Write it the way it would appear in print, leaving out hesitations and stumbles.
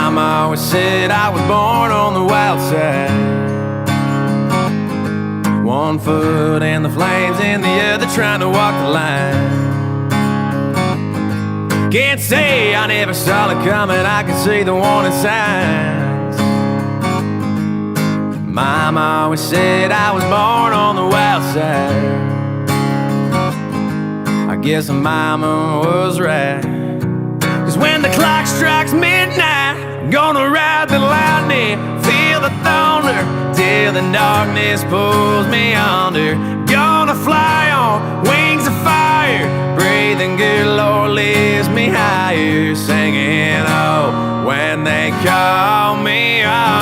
Mama always said I was born on the wild side. One foot in the flames and the other trying to walk the line. Can't say I never saw it coming, I can see the warning signs. Mama always said I was born on the wild side. I guess Mama was right. 'Cause when the clock strikes midnight, I'm gonna ride the lightning, feel the thunder, till the darkness pulls me under. Gonna fly on wings of fire, breathing good Lord lifts me higher, singing oh when they call me on.